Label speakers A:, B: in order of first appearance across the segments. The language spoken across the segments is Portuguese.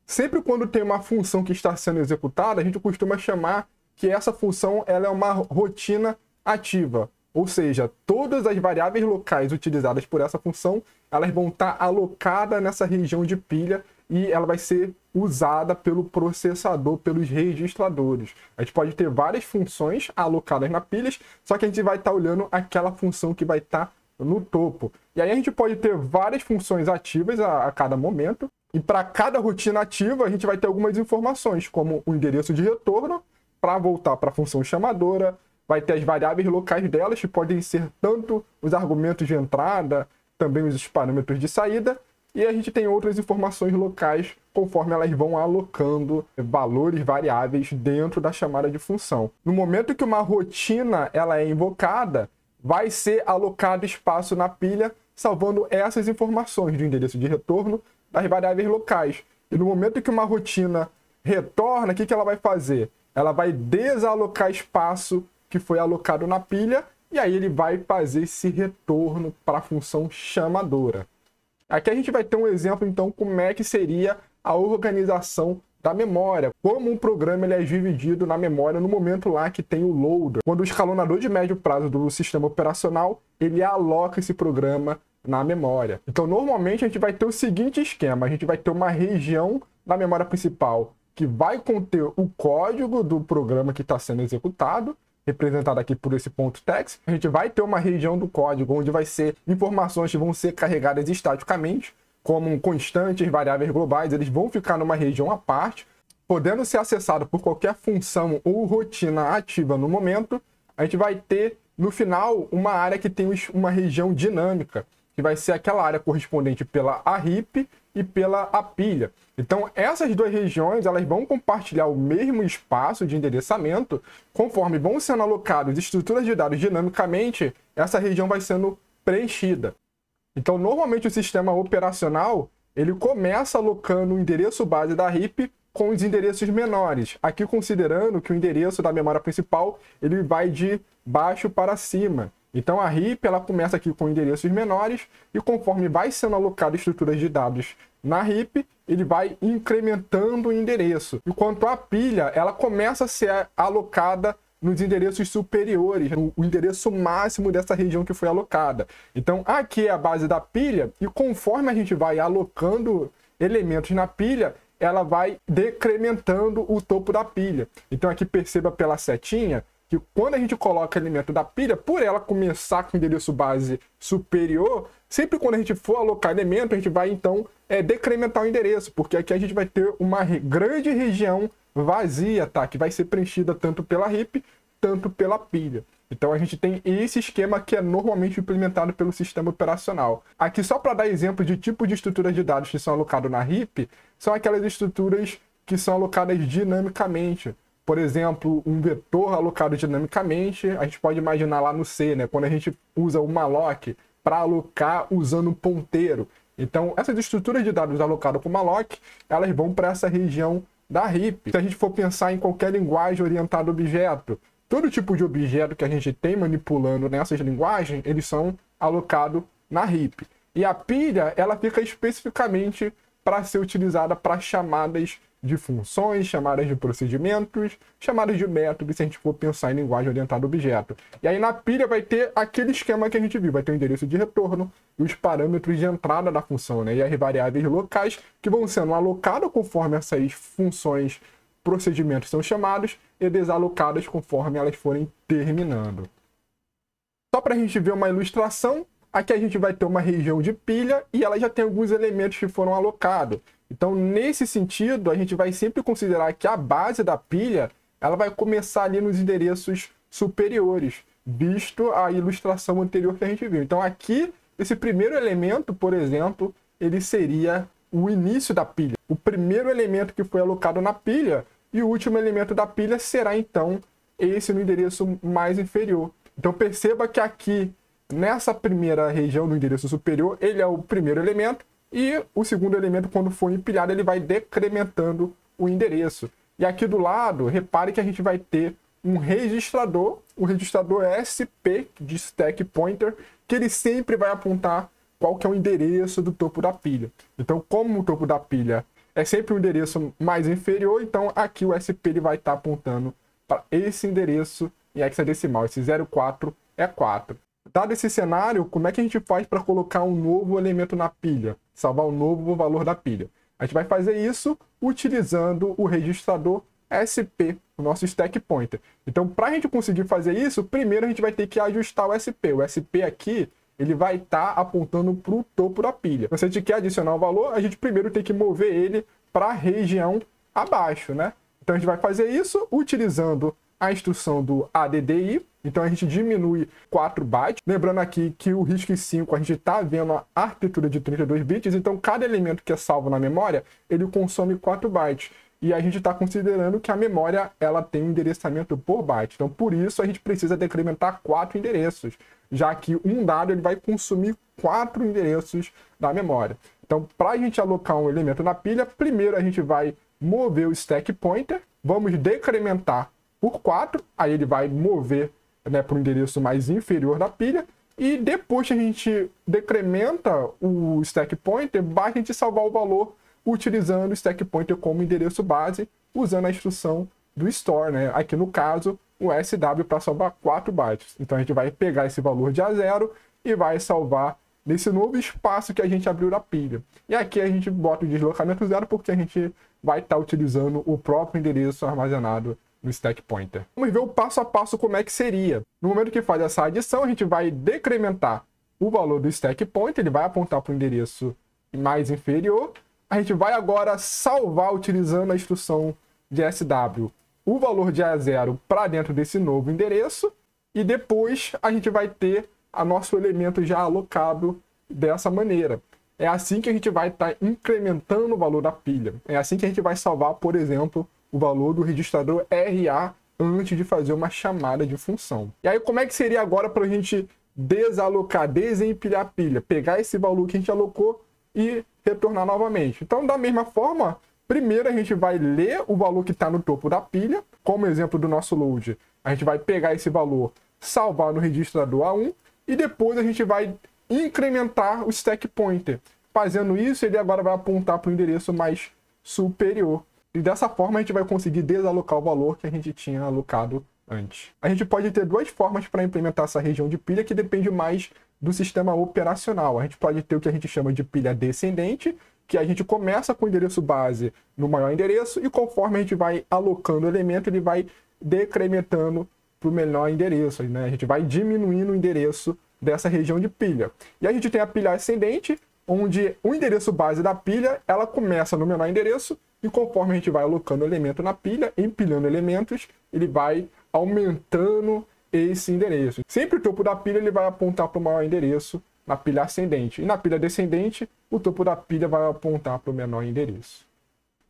A: Sempre quando tem uma função que está sendo executada, a gente costuma chamar que essa função ela é uma rotina ativa. Ou seja, todas as variáveis locais utilizadas por essa função, elas vão estar alocadas nessa região de pilha e ela vai ser usada pelo processador, pelos registradores. A gente pode ter várias funções alocadas na pilha, só que a gente vai estar olhando aquela função que vai estar no topo. E aí a gente pode ter várias funções ativas a cada momento, e para cada rotina ativa a gente vai ter algumas informações, como o endereço de retorno, para voltar para a função chamadora, vai ter as variáveis locais delas, que podem ser tanto os argumentos de entrada, também os parâmetros de saída, e a gente tem outras informações locais conforme elas vão alocando valores variáveis dentro da chamada de função. No momento que uma rotina ela é invocada, vai ser alocado espaço na pilha, salvando essas informações do endereço de retorno das variáveis locais. E no momento que uma rotina retorna, o que ela vai fazer? Ela vai desalocar espaço que foi alocado na pilha, e aí ele vai fazer esse retorno para a função chamadora. Aqui a gente vai ter um exemplo, então, como é que seria a organização da memória, como um programa ele é dividido na memória no momento lá que tem o loader. Quando o escalonador de médio prazo do sistema operacional, ele aloca esse programa na memória. Então, normalmente, a gente vai ter o seguinte esquema, a gente vai ter uma região da memória principal que vai conter o código do programa que está sendo executado, representado aqui por esse ponto text. A gente vai ter uma região do código onde vai ser informações que vão ser carregadas estaticamente, como constantes, variáveis globais, eles vão ficar numa região à parte, podendo ser acessado por qualquer função ou rotina ativa no momento. A gente vai ter, no final, uma área que tem uma região dinâmica, que vai ser aquela área correspondente pela heap e pela pilha. Então, essas duas regiões elas vão compartilhar o mesmo espaço de endereçamento. Conforme vão sendo alocadas estruturas de dados dinamicamente, essa região vai sendo preenchida. Então, normalmente o sistema operacional ele começa alocando o endereço base da heap com os endereços menores. Aqui considerando que o endereço da memória principal ele vai de baixo para cima. Então a heap ela começa aqui com endereços menores e conforme vai sendo alocado estruturas de dados na heap, ele vai incrementando o endereço. Enquanto a pilha ela começa a ser alocada nos endereços superiores, o endereço máximo dessa região que foi alocada. Então aqui é a base da pilha e conforme a gente vai alocando elementos na pilha, ela vai decrementando o topo da pilha. Então aqui perceba pela setinha que quando a gente coloca elemento da pilha, por ela começar com o endereço base superior, sempre quando a gente for alocar elemento, a gente vai então decrementar o endereço, porque aqui a gente vai ter uma grande região vazia, tá? Que vai ser preenchida tanto pela heap, tanto pela pilha. Então a gente tem esse esquema que é normalmente implementado pelo sistema operacional. Aqui só para dar exemplo de tipo de estruturas de dados que são alocados na heap, são aquelas estruturas que são alocadas dinamicamente. Por exemplo, um vetor alocado dinamicamente, a gente pode imaginar lá no C, né? Quando a gente usa o malloc para alocar usando um ponteiro. Então, essas estruturas de dados alocadas com malloc, elas vão para essa região da heap. Se a gente for pensar em qualquer linguagem orientada a objeto, todo tipo de objeto que a gente tem manipulando nessas linguagens, eles são alocados na heap. E a pilha, ela fica especificamente para ser utilizada para chamadas de funções, chamadas de procedimentos, chamadas de métodos, se a gente for pensar em linguagem orientada a objeto. E aí na pilha vai ter aquele esquema que a gente viu, vai ter o endereço de retorno e os parâmetros de entrada da função, né? E as variáveis locais que vão sendo alocadas conforme essas funções, procedimentos são chamados e desalocadas conforme elas forem terminando. Só para a gente ver uma ilustração, aqui a gente vai ter uma região de pilha e ela já tem alguns elementos que foram alocados. Então, nesse sentido, a gente vai sempre considerar que a base da pilha ela vai começar ali nos endereços superiores, visto a ilustração anterior que a gente viu. Então, aqui, esse primeiro elemento, por exemplo, ele seria o início da pilha. O primeiro elemento que foi alocado na pilha e o último elemento da pilha será, então, esse no endereço mais inferior. Então, perceba que aqui, nessa primeira região do endereço superior, ele é o primeiro elemento, e o segundo elemento, quando for empilhado, ele vai decrementando o endereço. E aqui do lado, repare que a gente vai ter um registrador, o registrador SP de Stack Pointer, que ele sempre vai apontar qual que é o endereço do topo da pilha. Então, como o topo da pilha é sempre um endereço mais inferior, então aqui o SP ele vai estar apontando para esse endereço em hexadecimal, esse 04 é 4. Dado esse cenário, como é que a gente faz para colocar um novo elemento na pilha, salvar um novo valor da pilha? A gente vai fazer isso utilizando o registrador SP, o nosso stack pointer. Então, para a gente conseguir fazer isso, primeiro a gente vai ter que ajustar o SP. O SP aqui, ele vai estar apontando para o topo da pilha. Se a gente quer adicionar o valor, a gente primeiro tem que mover ele para a região abaixo, né? Então, a gente vai fazer isso utilizando a instrução do ADDI. Então, a gente diminui 4 bytes. Lembrando aqui que o RISC-V a gente está vendo a arquitetura de 32 bits. Então, cada elemento que é salvo na memória, ele consome 4 bytes. E a gente está considerando que a memória ela tem um endereçamento por byte. Então, por isso, a gente precisa decrementar 4 endereços, já que um dado ele vai consumir 4 endereços da memória. Então, para a gente alocar um elemento na pilha, primeiro a gente vai mover o stack pointer, vamos decrementar por 4, aí ele vai mover, né, para o endereço mais inferior da pilha, e depois que a gente decrementa o stack pointer, basta a gente salvar o valor utilizando o stack pointer como endereço base, usando a instrução do store, né? Aqui no caso, o SW para salvar 4 bytes. Então a gente vai pegar esse valor de A0 e vai salvar nesse novo espaço que a gente abriu da pilha. E aqui a gente bota o deslocamento 0 porque a gente vai estar utilizando o próprio endereço armazenado no stack pointer. Vamos ver o passo a passo como é que seria. No momento que faz essa adição, a gente vai decrementar o valor do stack pointer, ele vai apontar para o endereço mais inferior. A gente vai agora salvar utilizando a instrução de SW o valor de A0 para dentro desse novo endereço e depois a gente vai ter o nosso elemento já alocado dessa maneira. É assim que a gente vai estar incrementando o valor da pilha. É assim que a gente vai salvar, por exemplo, o valor do registrador RA antes de fazer uma chamada de função. E aí como é que seria agora para a gente desalocar, desempilhar a pilha? Pegar esse valor que a gente alocou e retornar novamente. Então, da mesma forma, primeiro a gente vai ler o valor que está no topo da pilha, como exemplo do nosso load. A gente vai pegar esse valor, salvar no registrador A1 e depois a gente vai incrementar o stack pointer. Fazendo isso, ele agora vai apontar para o endereço mais superior. E dessa forma a gente vai conseguir desalocar o valor que a gente tinha alocado antes. A gente pode ter duas formas para implementar essa região de pilha que depende mais do sistema operacional. A gente pode ter o que a gente chama de pilha descendente, que a gente começa com o endereço base no maior endereço e conforme a gente vai alocando o elemento, ele vai decrementando para o menor endereço, né? A gente vai diminuindo o endereço dessa região de pilha. E a gente tem a pilha ascendente, onde o endereço base da pilha, ela começa no menor endereço e conforme a gente vai alocando o elemento na pilha, empilhando elementos, ele vai aumentando esse endereço. Sempre o topo da pilha ele vai apontar para o maior endereço na pilha ascendente. E na pilha descendente, o topo da pilha vai apontar para o menor endereço.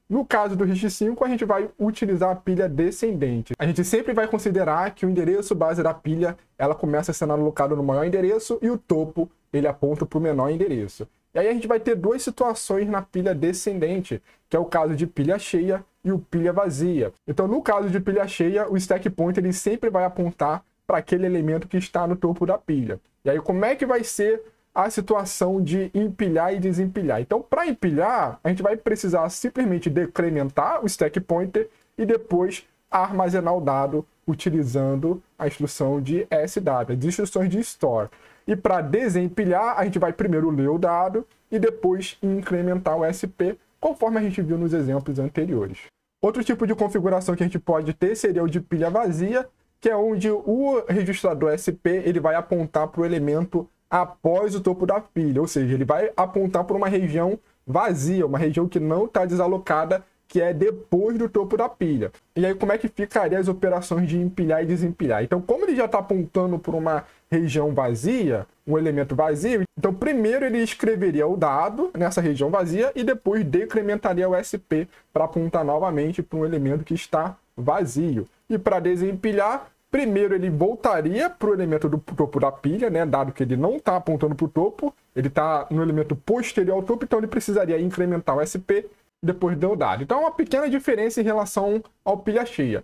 A: No caso do RISC-V, a gente vai utilizar a pilha descendente. A gente sempre vai considerar que o endereço base da pilha ela começa sendo alocado no maior endereço e o topo ele aponta para o menor endereço. E aí a gente vai ter duas situações na pilha descendente, que é o caso de pilha cheia e o pilha vazia. Então, no caso de pilha cheia, o stack pointer ele sempre vai apontar para aquele elemento que está no topo da pilha. E aí, como é que vai ser a situação de empilhar e desempilhar? Então, para empilhar, a gente vai precisar simplesmente decrementar o stack pointer e depois armazenar o dado utilizando a instrução de SW, as instruções de store. E para desempilhar, a gente vai primeiro ler o dado e depois incrementar o SP, conforme a gente viu nos exemplos anteriores. Outro tipo de configuração que a gente pode ter seria o de pilha vazia, que é onde o registrador SP ele vai apontar para o elemento após o topo da pilha, ou seja, ele vai apontar para uma região vazia, uma região que não está desalocada, que é depois do topo da pilha. E aí como é que ficariam as operações de empilhar e desempilhar? Então, como ele já está apontando para uma região vazia, um elemento vazio, então primeiro ele escreveria o dado nessa região vazia e depois decrementaria o SP para apontar novamente para um elemento que está vazio. E para desempilhar, primeiro ele voltaria para o elemento do topo da pilha, né? Dado que ele não está apontando para o topo, ele está no elemento posterior ao topo, então ele precisaria incrementar o SP depois do dado. Então é uma pequena diferença em relação ao pilha cheia.